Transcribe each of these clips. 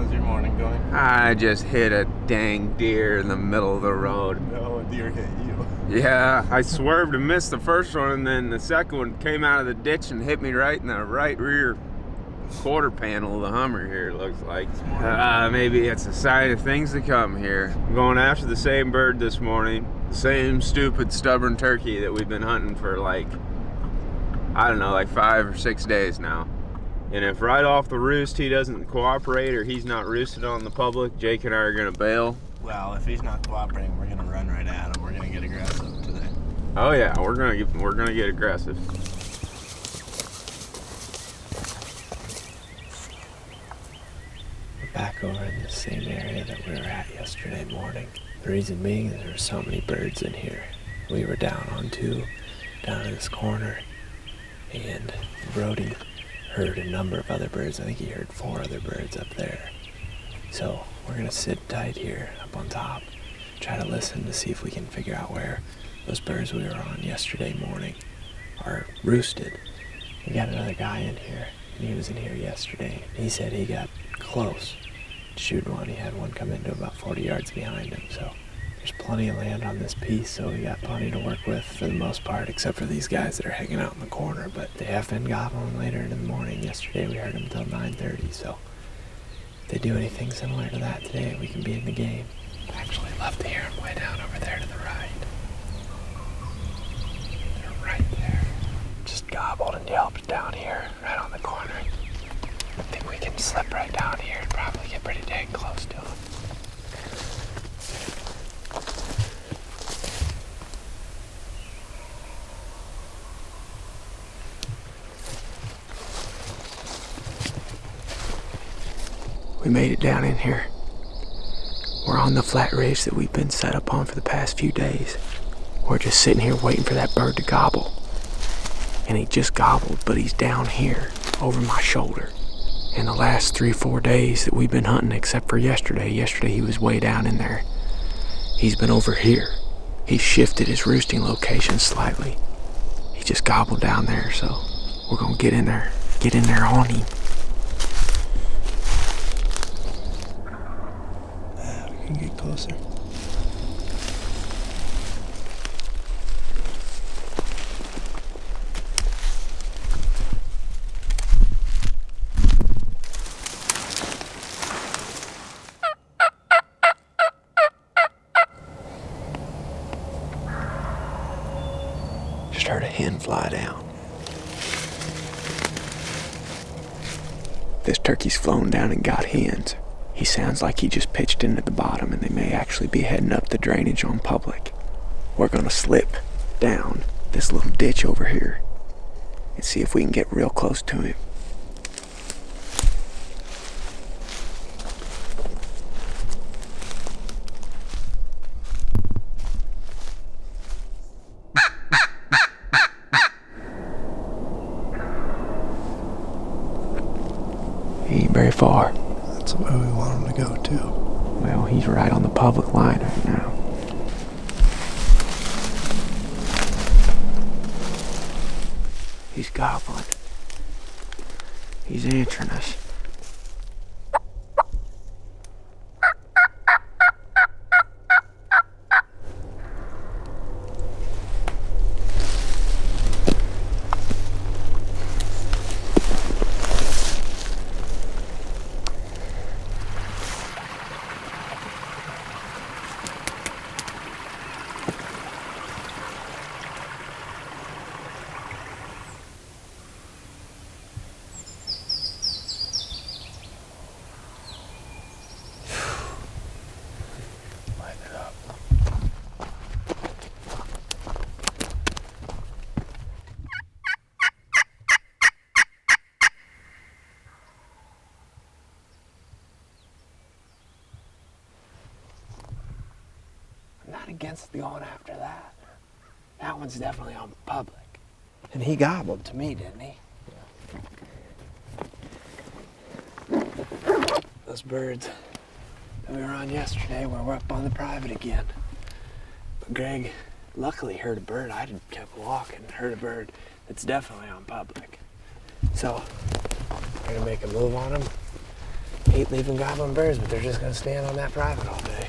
How's your morning going? I just hit a dang deer in the middle of the road. No, a deer hit you. Yeah, I swerved and missed the first one, and then the second one came out of the ditch and hit me right in the right rear quarter panel of the Hummer here, it looks like. Maybe it's a sign of things to come here. I'm going after the same bird this morning. The same stupid, stubborn turkey that we've been hunting for like 5 or 6 days now. And if right off the roost he doesn't cooperate or he's not roosted on the public, Jake and I are gonna bail. Well, if he's not cooperating, we're gonna run right at him. We're gonna get aggressive today. Oh yeah, we're gonna get aggressive. We're back over in the same area that we were at yesterday morning. The reason being is there were so many birds in here. We were down in this corner, and Brody heard a number of other birds. I think he heard 4 other birds up there. So we're gonna sit tight here up on top, try to listen to see if we can figure out where those birds we were on yesterday morning are roosted. We got another guy in here, and he was in here yesterday. He said he got close to shooting one. He had one come into about 40 yards behind him. So there's plenty of land on this piece, so we got plenty to work with for the most part, except for these guys that are hanging out in the corner. But they have been gobbling later in the morning. Yesterday we heard them until 9:30, so if they do anything similar to that today, we can be in the game. I actually love to hear them way down over there to the right. They're right there. Just gobbled and yelped down here, right on the corner. I think we can slip right down here and probably get pretty dang close to them. We made it down in here. We're on the flat ridge that we've been set up on for the past few days. We're just sitting here waiting for that bird to gobble. And he just gobbled, but he's down here over my shoulder. And the last 3-4 days that we've been hunting, except for yesterday he was way down in there. He's been over here. He shifted his roosting location slightly. He just gobbled down there, so we're gonna get in there on him. We can get closer. Just heard a hen fly down. This turkey's flown down and got hens. He sounds like he just pitched in at the bottom, and they may actually be heading up the drainage on public. We're gonna slip down this little ditch over here and see if we can get real close to him. He ain't very far. That's the way we want him to go, too. Well, he's right on the public line right now. He's gobbling. He's answering us. Not against going after that. That one's definitely on public. And he gobbled to me, didn't he? Yeah. Those birds that we were on yesterday, we're up on the private again. But Greg luckily heard a bird. I kept walking and heard a bird that's definitely on public. So we're gonna make a move on him. hate leaving gobbling birds, but they're just gonna stand on that private all day.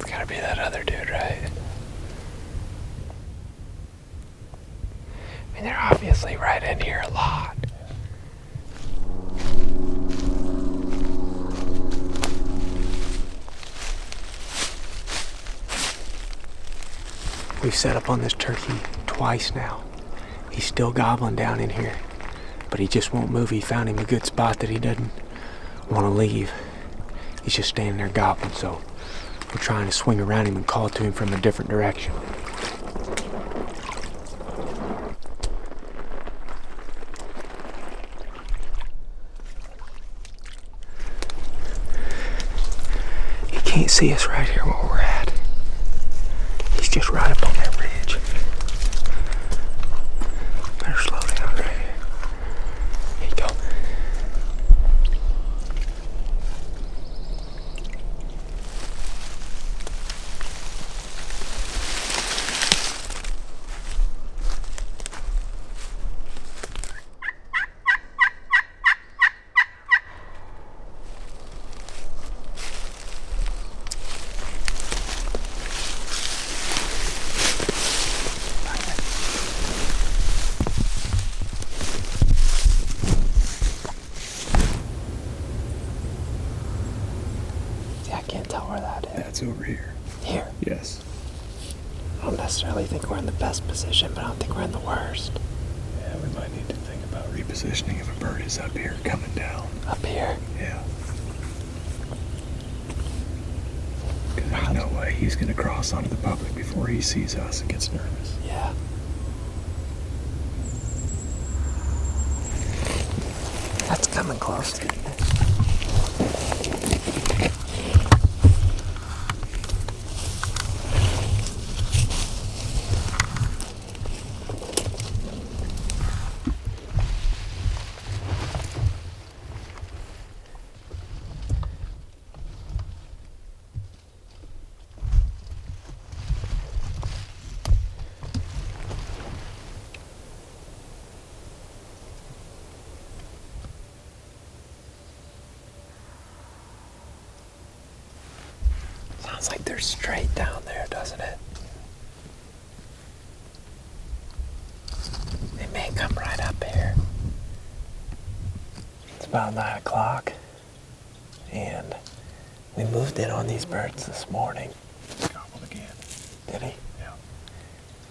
It's gotta be that other dude, right? I mean, they're obviously right in here a lot. We've set up on this turkey twice now. He's still gobbling down in here, but he just won't move. He found him a good spot that he doesn't want to leave. He's just standing there gobbling, so we're trying to swing around him and call to him from a different direction. He can't see us right here where we're at. He's just right up on that ridge. Better slow down right here. Here you go. I can't tell where that is. That's over here. Here. Yes. I don't necessarily think we're in the best position, but I don't think we're in the worst. Yeah, we might need to think about repositioning if a bird is up here coming down. Up here. Yeah. Because there's no way he's going to cross onto the public before he sees us and gets nervous. Yeah. That's coming close. Sounds like they're straight down there, doesn't it? They may come right up here. It's about 9 o'clock, and we moved in on these birds this morning. Gobbled again. Did he? Yeah.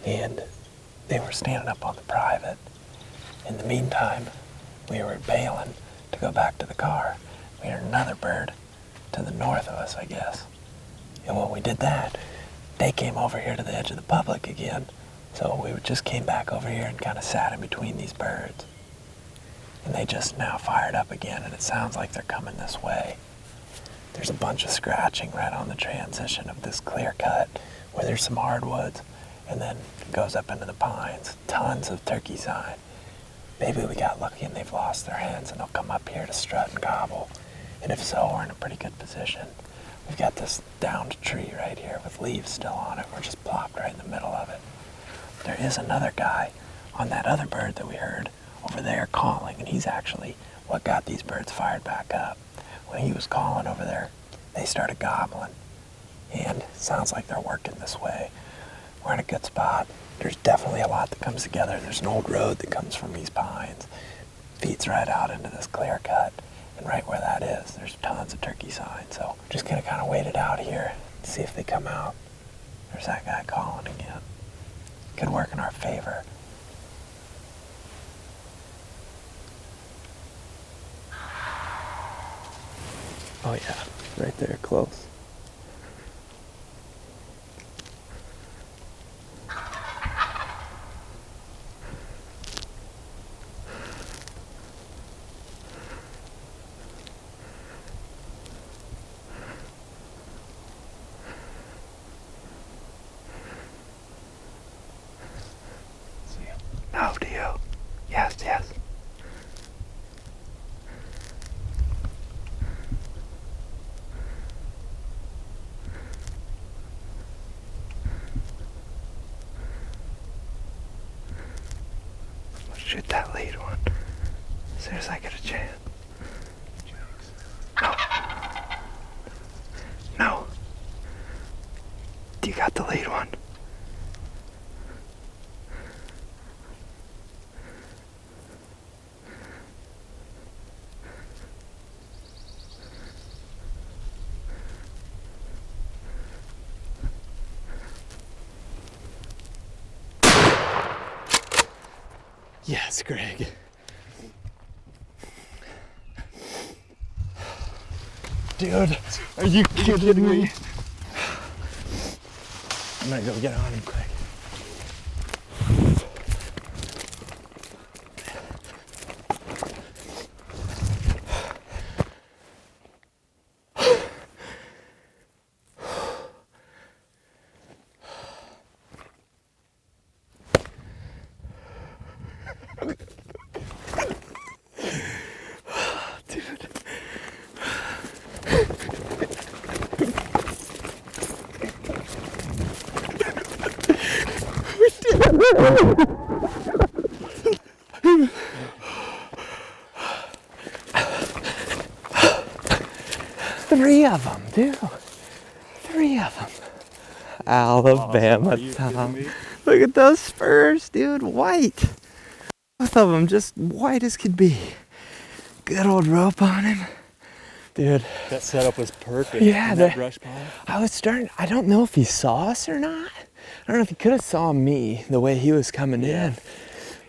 And they were standing up on the private. In the meantime, we were bailing to go back to the car. We heard another bird to the north of us, I guess. And when we did that, they came over here to the edge of the public again. So we just came back over here and kind of sat in between these birds. And they just now fired up again, and it sounds like they're coming this way. There's a bunch of scratching right on the transition of this clear cut where there's some hardwoods, and then it goes up into the pines. Tons of turkey sign. Maybe we got lucky and they've lost their hens and they'll come up here to strut and gobble. And if so, we're in a pretty good position. We've got this downed tree right here with leaves still on it. We're just plopped right in the middle of it. There is another guy on that other bird that we heard over there calling, and he's actually what got these birds fired back up. When he was calling over there, they started gobbling. And it sounds like they're working this way. We're in a good spot. There's definitely a lot that comes together. There's an old road that comes from these pines, feeds right out into this clear cut. And right where that is, there's tons of turkey signs. So just gonna kind of wait it out here, see if they come out. There's that guy calling again. Could work in our favor. Oh yeah, right there, close. that lead one. As soon as I get a chance. No. No. You got the lead one. Yes, Greg. Dude, are you kidding me? I'm gonna go get on him quick. Three of them, dude. Three of them. Alabama Tom. Look at those spurs, dude. White. Both of them just white as could be. Good old rope on him. Dude. That setup was perfect. Yeah, that brush pile. I don't know if he saw us or not. I don't know if he could have saw me the way he was coming in.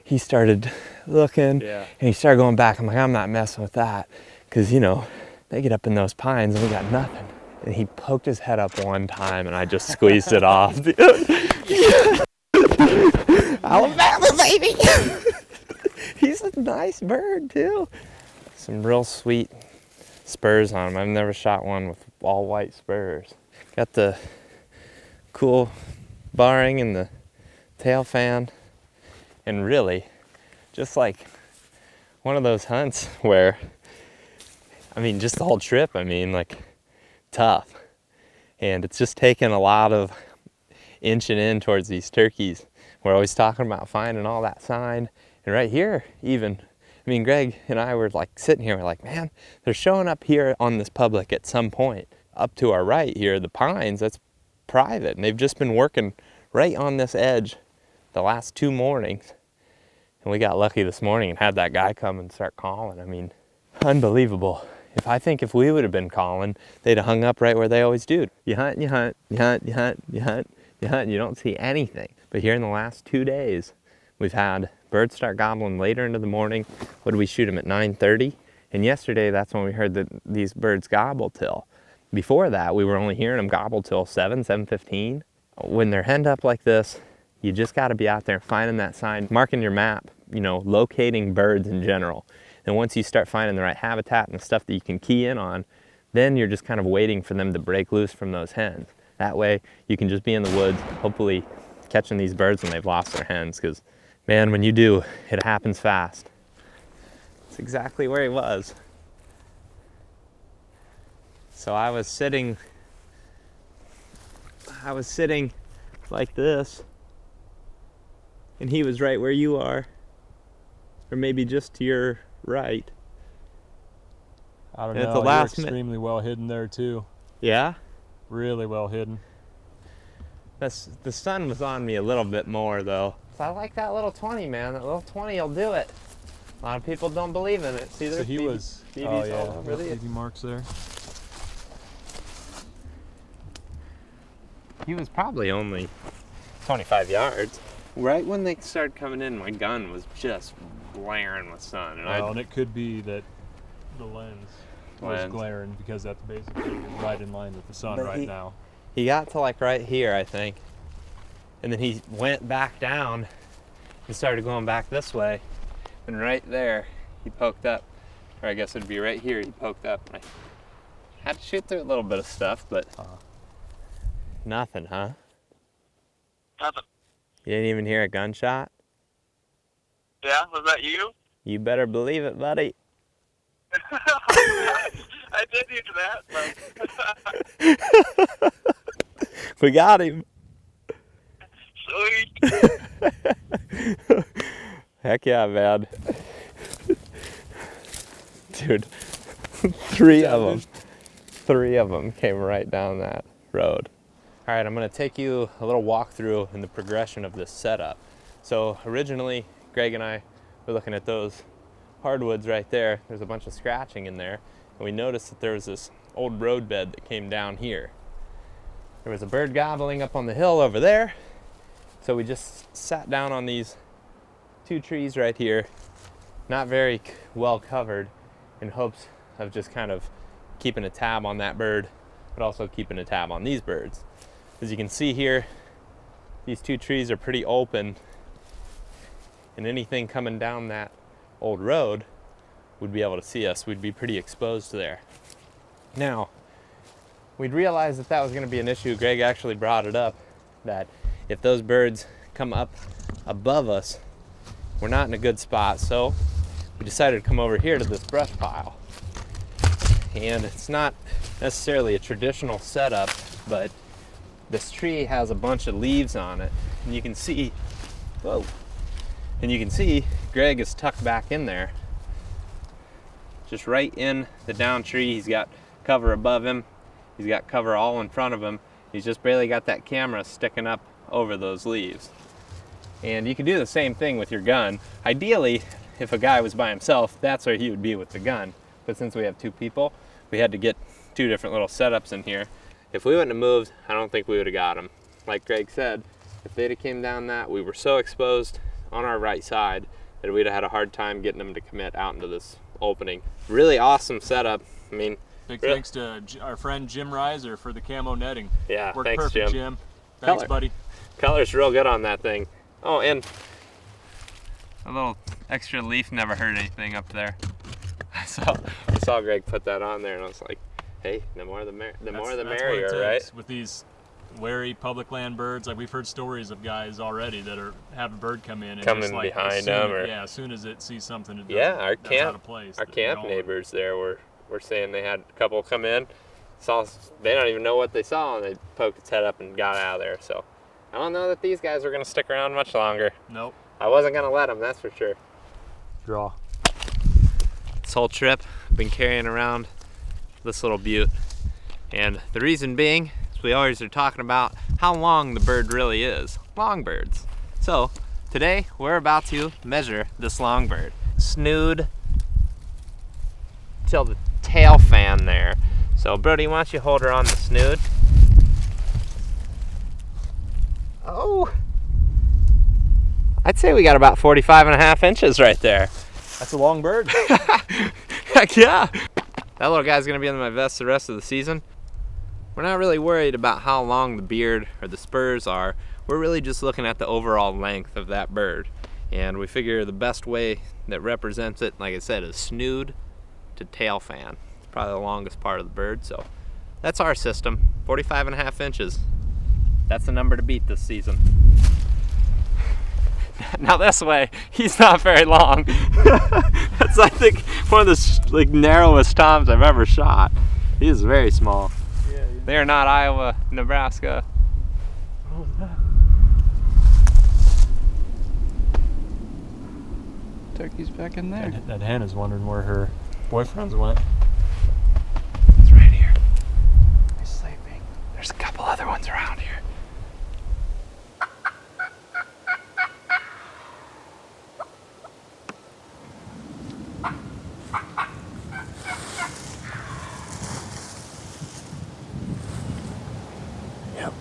He started looking and he started going back. I'm like, I'm not messing with that. Because, you know, they get up in those pines and we got nothing. And he poked his head up one time and I just squeezed it off. Alabama, baby! He's a nice bird, too. Some real sweet spurs on him. I've never shot one with all white spurs. Got the cool barring and the tail fan. And really, just like one of those hunts where, I mean, just the whole trip, I mean, like, tough. And it's just taken a lot of inching in towards these turkeys. We're always talking about finding all that sign. And right here, even, I mean, Greg and I were like sitting here, we're like, man, they're showing up here on this public at some point. Up to our right here, the pines, that's private. And they've just been working right on this edge the last 2 mornings. And we got lucky this morning and had that guy come and start calling. I mean, unbelievable. If we would have been calling, they'd have hung up right where they always do. You hunt, you hunt, you hunt, you hunt, you hunt, you hunt, and you don't see anything. But here in the last 2 days, we've had birds start gobbling later into the morning. What did we shoot them at 9:30? And yesterday, that's when we heard that these birds gobble till. Before that, we were only hearing them gobble till 7:15. When they're henned up like this, you just got to be out there finding that sign, marking your map, you know, locating birds in general. And once you start finding the right habitat and the stuff that you can key in on, then you're just kind of waiting for them to break loose from those hens. That way, you can just be in the woods, hopefully catching these birds when they've lost their hens, because, man, when you do, it happens fast. It's exactly where he was. So I was sitting like this, and he was right where you are, or maybe just to your right. I don't And know. at the last You're extremely well hidden there too. Yeah? Really well hidden. The sun was on me a little bit more though. So I like that little 20, man. That little 20 will do it. A lot of people don't believe in it. See, So there's he was. Oh yeah, all over the BB marks there. He was probably only 25 yards. Right when they started coming in, my gun was just blaring with sun. And And it could be that the lens was glaring because that's basically right in line with the sun right now. He got to like right here, I think. And then he went back down and started going back this way. And right there, he poked up. Or I guess it'd be right here, he poked up. I had to shoot through a little bit of stuff, but nothing, huh? Nothing. You didn't even hear a gunshot? Yeah, was that you? You better believe it, buddy. I did hear that. We got him. Sweet. Heck yeah, man. Dude, three of them came right down that road. All right, I'm gonna take you a little walkthrough in the progression of this setup. So originally, Greg and I were looking at those hardwoods right there. There's a bunch of scratching in there, and we noticed that there was this old road bed that came down here. There was a bird gobbling up on the hill over there, so we just sat down on these 2 trees right here, not very well covered, in hopes of just kind of keeping a tab on that bird, but also keeping a tab on these birds. As you can see here, these 2 trees are pretty open, and anything coming down that old road would be able to see us. We'd be pretty exposed there. Now, we'd realized that that was going to be an issue. Greg actually brought it up, that if those birds come up above us, we're not in a good spot. So we decided to come over here to this brush pile. And it's not necessarily a traditional setup, but this tree has a bunch of leaves on it, and you can see, whoa, and you can see Greg is tucked back in there, just right in the down tree. He's got cover above him, he's got cover all in front of him. He's just barely got that camera sticking up over those leaves. And you can do the same thing with your gun. Ideally, if a guy was by himself, that's where he would be with the gun. But since we have 2 people, we had to get 2 different little setups in here. If we wouldn't have moved, I don't think we would have got him. Like Greg said, if they'd have came down that, we were so exposed on our right side that we'd have had a hard time getting them to commit out into this opening. Really awesome setup. I mean, big thanks to our friend Jim Reiser for the camo netting. Yeah, worked thanks, perfect, Jim. Thanks, buddy. Color's real good on that thing. Oh, and a little extra leaf never hurt anything up there. I saw Greg put that on there, and I was like, hey, the more the merrier, right? With these wary public land birds, like we've heard stories of guys already that have a bird come in and just like behind them, or as soon as it sees something, it our camp gone. neighbors there were saying they had a couple come in, they don't even know what they saw, and they poked its head up and got out of there. So I don't know that these guys are gonna stick around much longer. Nope. I wasn't gonna let them, that's for sure. Draw. This whole trip, I've been carrying around this little butte, and the reason being is we always are talking about how long the bird really is. Long birds. So today we're about to measure this long bird. Snood till the tail fan there. So Brody, why don't you hold her on the snood? Oh, I'd say we got about 45.5 inches right there. That's a long bird. Heck yeah. That little guy's gonna be in my vest the rest of the season. We're not really worried about how long the beard or the spurs are. We're really just looking at the overall length of that bird. And we figure the best way that represents it, like I said, is snood to tail fan. It's probably the longest part of the bird, so that's our system, 45.5 inches. That's the number to beat this season. Now this way, he's not very long. That's, I think, one of the narrowest toms I've ever shot. He is very small. Yeah. They are not Iowa, Nebraska. Oh, no. Turkey's back in there. That hen is wondering where her boyfriends went. It's right here. He's sleeping. There's a couple other ones around here. Yep.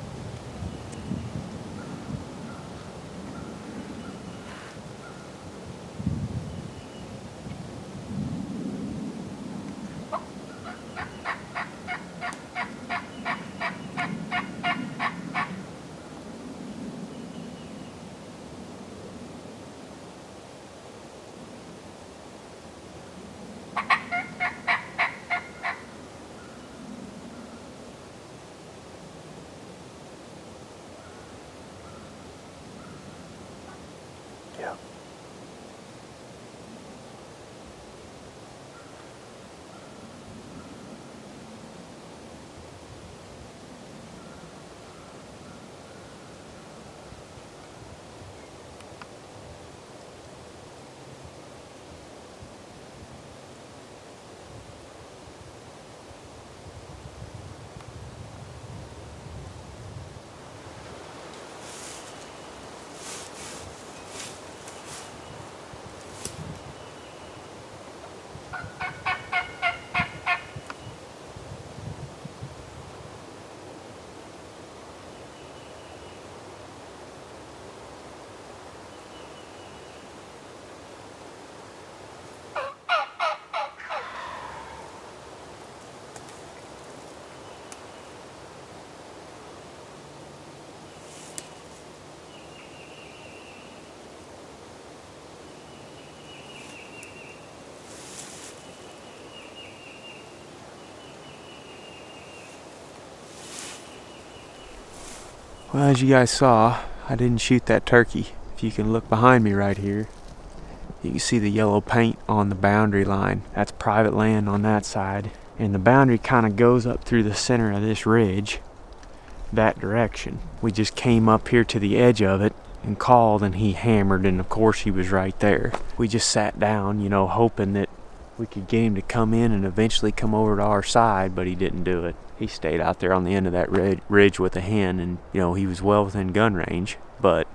Well, as you guys saw, I didn't shoot that turkey. If you can look behind me right here, you can see the yellow paint on the boundary line. That's private land on that side. And the boundary kind of goes up through the center of this ridge, that direction. We just came up here to the edge of it and called, and he hammered, and of course he was right there. We just sat down, hoping that we could get him to come in and eventually come over to our side, but he didn't do it. He stayed out there on the end of that ridge with a hen, and he was well within gun range, but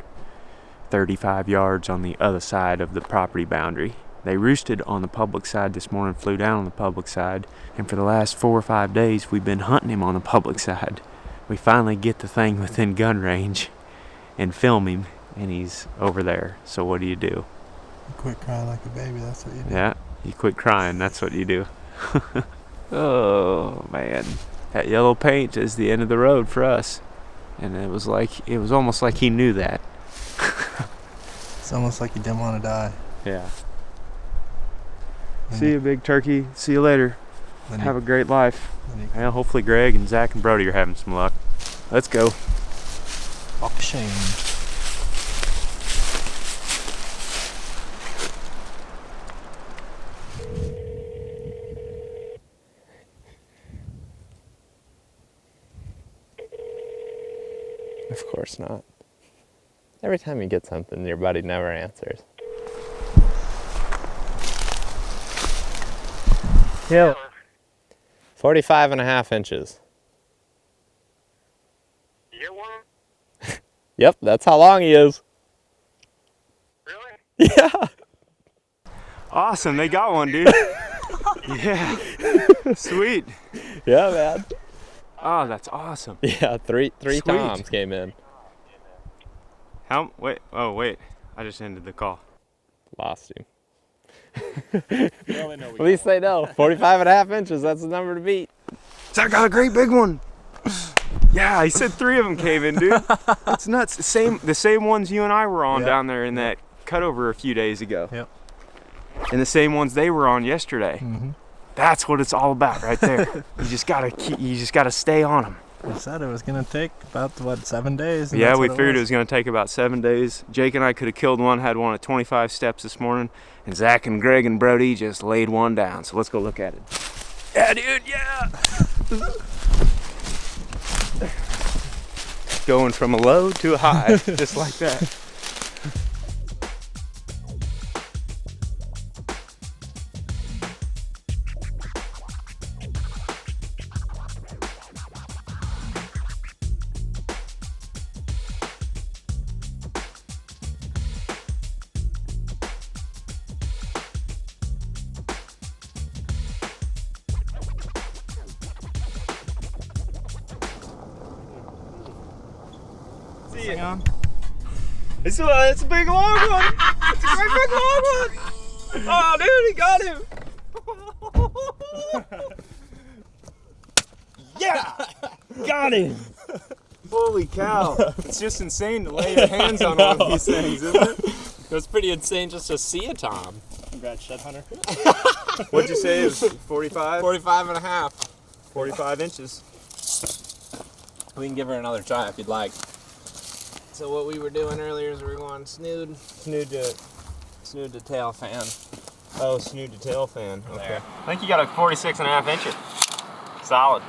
35 yards on the other side of the property boundary. They roosted on the public side this morning, flew down on the public side, and for the last 4 or 5 days we've been hunting him on the public side. We finally get the thing within gun range and film him, and he's over there. So what do? You quit crying like a baby, that's what you do. Yeah, you quit crying, that's what you do. Oh man, that yellow paint is the end of the road for us, and it was almost like he knew that. It's almost like he didn't want to die. Yeah. See you, big turkey. See you later. Have a great life. Well, hopefully Greg and Zach and Brody are having some luck. Let's go. Walk of shame. Of course not. Every time you get something, your buddy never answers. Yeah. 45.5 inches. You get one? Yep, that's how long he is. Really? Yeah. Awesome, they got one, dude. Yeah. Sweet. Yeah, man. Oh, that's awesome. Yeah, three Sweet. toms came in. Wait. I just ended the call. Lost him. At least they know. 45.5 inches, that's the number to beat. Zach got a great big one. Yeah, he said 3 of them came in, dude. That's nuts. The same ones you and I were on down there in that cutover a few days ago. Yep. And the same ones they were on yesterday. Mm-hmm. That's what it's all about right there. You just gotta stay on them. We said it was gonna take about 7 days. And Yeah, that's we what figured it was gonna take about 7 days. Jake and I could have killed one, had one at 25 steps this morning, and Zach and Greg and Brody just laid one down. So let's go look at it. Yeah, dude, yeah. Going from a low to a high, just like that. See ya. It's a big long one. It's a great big long one. Oh, dude, he got him. Yeah, got him. Holy cow. It's just insane to lay your hands on one of these things, isn't it? It was pretty insane just to see a tom. Congrats, shed hunter. What'd you say? It was 45? 45.5. 45 inches. We can give her another try if you'd like. So what we were doing earlier is we were going snood to tail fan. Oh, snood to tail fan. Okay. There. I think you got a 46.5 inches. Solid.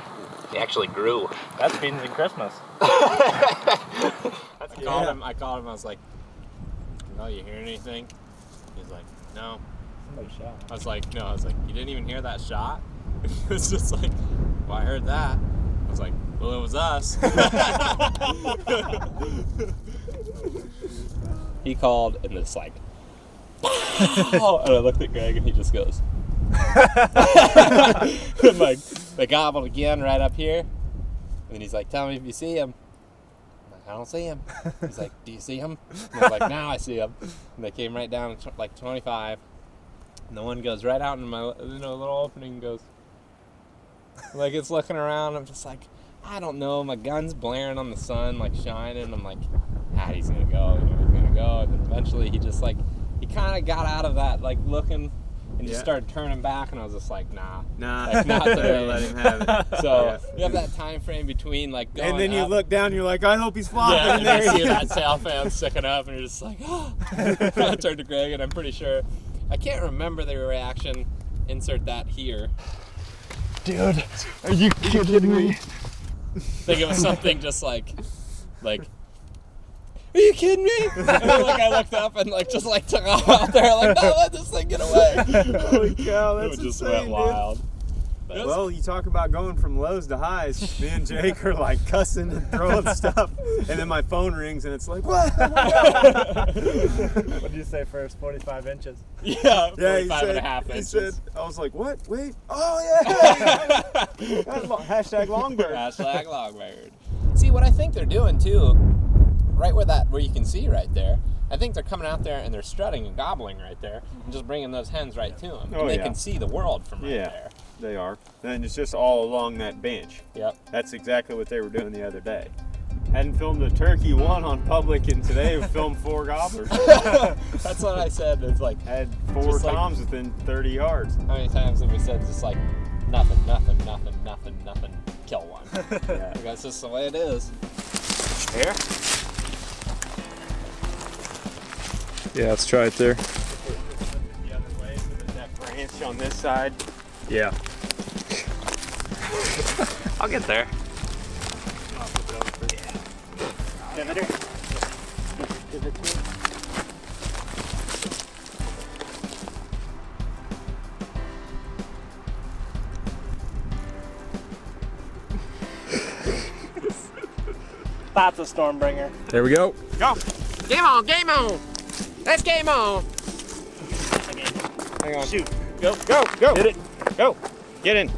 He actually grew. That's beans and Christmas. I called him. I was like, "No, you hear anything?" He's like, "No." Somebody shot. I was like, "You didn't even hear that shot?" It was just like, "Well, I heard that." I was like, "Well, it was us." He called and it's like, "Oh!" And I looked at Greg and he just goes. And like they gobbled again right up here, and then he's like, "Tell me if you see him." I'm like, "I don't see him." He's like, "Do you see him?" And I was like, "Now I see him." And they came right down to like 25, and the one goes right out in my little opening and goes like it's looking around. I'm just like, I don't know. My gun's blaring on the sun, like shining. I'm like, he's gonna go. He's gonna go. And then eventually he just like he kind of got out of that like looking and he just started turning back, and I was just like, nah. Like, not today. Let him have it. So you have that time frame between like going And then you up, look down, you're like, I hope he's flopping. yeah, in and you there. see that sail fan sticking up, and you're just like, oh. I turned to Greg, and I'm pretty sure, I can't remember the reaction. Insert that here. Dude, are you kidding me? I think it was something just like, are you kidding me? And then, like, I looked up and like just like took off out there, like, no, let this thing get away. Holy cow, that's It just insane, went dude. wild. Well, you talk about going from lows to highs. Me and Jake are like cussing and throwing stuff, and then my phone rings and it's like, what? What did you say first? 45 inches. Yeah, Yeah, 45 and a half he inches. said, I was like, what? Wait. Oh, yeah. Hashtag Longbird. Hashtag Longbird. See, what I think they're doing too, right where you can see right there, I think they're coming out there and they're strutting and gobbling right there and just bringing those hens right to them. Oh, and they yeah. can see the world from right Yeah. there. They are. And it's just all along that bench. Yep. That's exactly what they were doing the other day. Hadn't filmed a turkey one on public, and today we filmed 4 gobblers. That's what I said. It's like, Had 4 Just like- toms within 30 yards. how many times have we said just like, nothing, kill one. Yeah. That's just the way it is. Here? Yeah, let's try it there. The other way, so there's that branch on this side. Yeah. I'll get there. That's a Stormbringer. There we go. Go! Game on! Let's game on! Hang on. Shoot. Go! Hit it! Go! Get in!